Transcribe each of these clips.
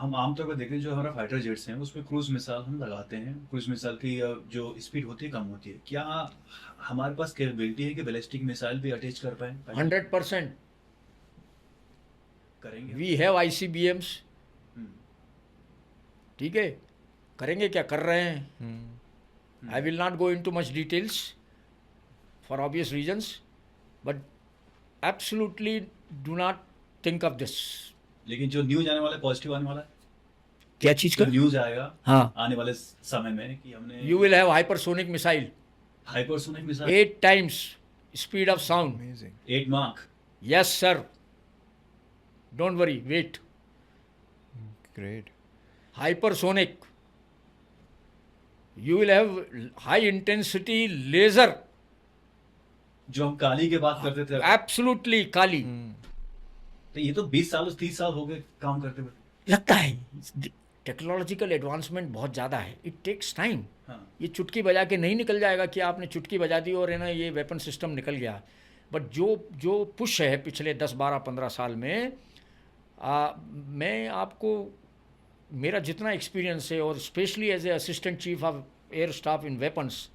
हम आमतौर पर देखें जो हमारा फाइटर जेट्स हैं उसमें क्रूज मिसाइल हम लगाते हैं, क्रूज मिसाइल की जो स्पीड होती है कम होती है, क्या हमारे पास कैपेबिलिटी है कि बैलिस्टिक मिसाइल भी अटैच कर पाए फाइटर जेट 100% करेंगे हम? We have ICBMs। हम्म, ठीक है, करेंगे क्या, कर रहे हैं। Hmm, I will not go in too much details for obvious reasons, but absolutely do not think of this. लेकिन जो न्यूज आने वाला है पॉजिटिव आने वाला है, क्या चीज़ जो का? न्यूज आएगा हाँ, आने वाले समय में कि हमने you will have hypersonic missile, hypersonic missile 8 times speed of sound। Amazing, 8 mark. Yes, sir. Don't worry, wait. Great, Hypersonic. You will have high intensity laser. जो हम काली की बात करते थे, Absolutely काली। तो ये तो 20 साल 30 साल हो गए काम करते हुए। लगता है टेक्नोलॉजिकल एडवांसमेंट बहुत ज़्यादा है, इट टेक्स टाइम। हाँ, ये चुटकी बजा के नहीं निकल जाएगा कि आपने चुटकी बजा दी और है ना ये वेपन सिस्टम निकल गया। बट जो जो पुश है पिछले 10 12 15 साल में, मैं आपको, मेरा जितना एक्सपीरियंस है, और specially as a assistant chief of air staff in weapons,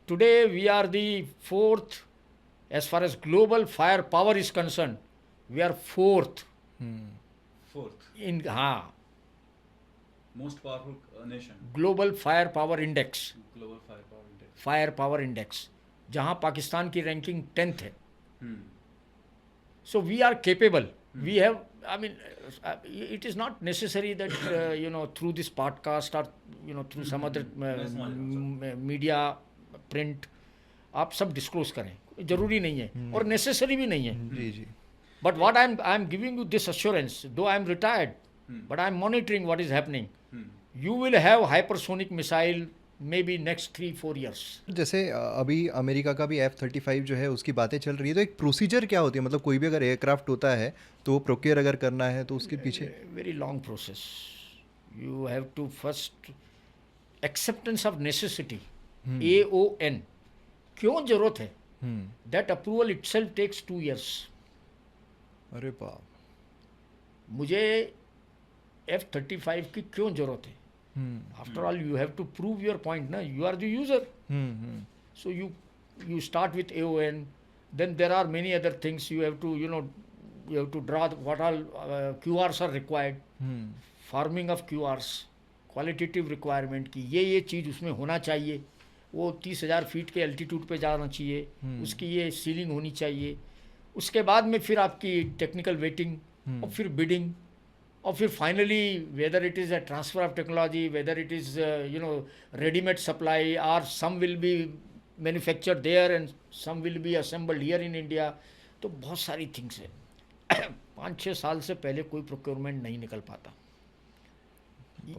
today we are the fourth as far as global fire power is concern, we are fourth fourth in, हाँ, most powerful nation, global fire power index, global fire power index. Fire power index, जहाँ पाकिस्तान की ranking 10th है। So we are capable. We have, I mean, it is not necessary that, through this podcast or, through some other media, print, आप सब disclose करें, जरूरी नहीं है और नेसेसरी भी नहीं है। जी जी, But what I am giving you this assurance, though I am retired, but I am monitoring what is happening. You will have hypersonic missile maybe next 3-4 years. जैसे अभी अमेरिका का भी F-35 जो है उसकी बातें चल रही है, तो एक प्रोसीजर क्या होती है, मतलब कोई भी अगर एयरक्राफ्ट होता है तो प्रोक्योर अगर करना है तो उसके पीछे Very long process. You have to first acceptance of necessity, AON, क्यों जरूरत है, that approval itself takes 2 years. अरे बाप, मुझे F-35 की क्यों जरूरत है? After all, you have to prove your point, na? You are the user. So you start with AON, then there are many other things you have to, you have to draw what all QRs are required, forming of QRs, qualitative requirement की ये चीज़ उसमें होना चाहिए, वो 30,000 feet के altitude पे जाना चाहिए, उसकी ये सीलिंग होनी चाहिए। उसके बाद में फिर आपकी टेक्निकल वेटिंग, और फिर बिडिंग, और फिर finally whether it is a transfer of technology, whether it is readymade supply, और some will be manufacture there and some will be assembled here in India. तो बहुत सारी थिंग्स है। 5-6 साल से पहले कोई प्रोक्योरमेंट नहीं निकल पाता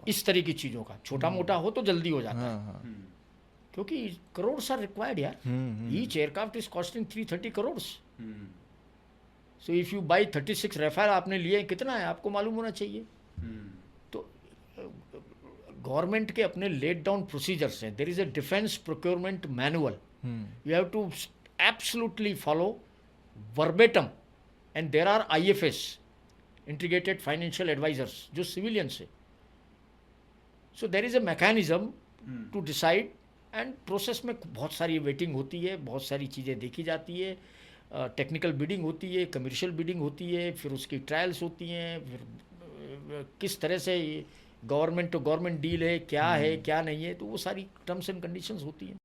इस तरह की चीज़ों का। छोटा मोटा हो तो जल्दी हो जाता है, क्योंकि करोड्स आर रिक्वायर्ड यार। Each aircraft is costing 330 crores. So if you by 36 Rafale आपने लिए, कितना है आपको मालूम होना चाहिए। तो गवर्नमेंट के अपने लेट डाउन प्रोसीजर्स हैं। There is a defence procurement manual, you have to absolutely follow verbatim, and there are IFS, integrated financial advisors, जो सिविलियंस है। So there is a mechanism to decide, and process में बहुत सारी waiting होती है, बहुत सारी चीज़ें देखी जाती है, टेक्निकल बिडिंग होती है, कमर्शियल बिडिंग होती है, फिर उसकी ट्रायल्स होती हैं, फिर किस तरह से गवर्नमेंट टू गवर्नमेंट डील है, क्या है क्या नहीं है, तो वो सारी टर्म्स एंड कंडीशंस होती हैं।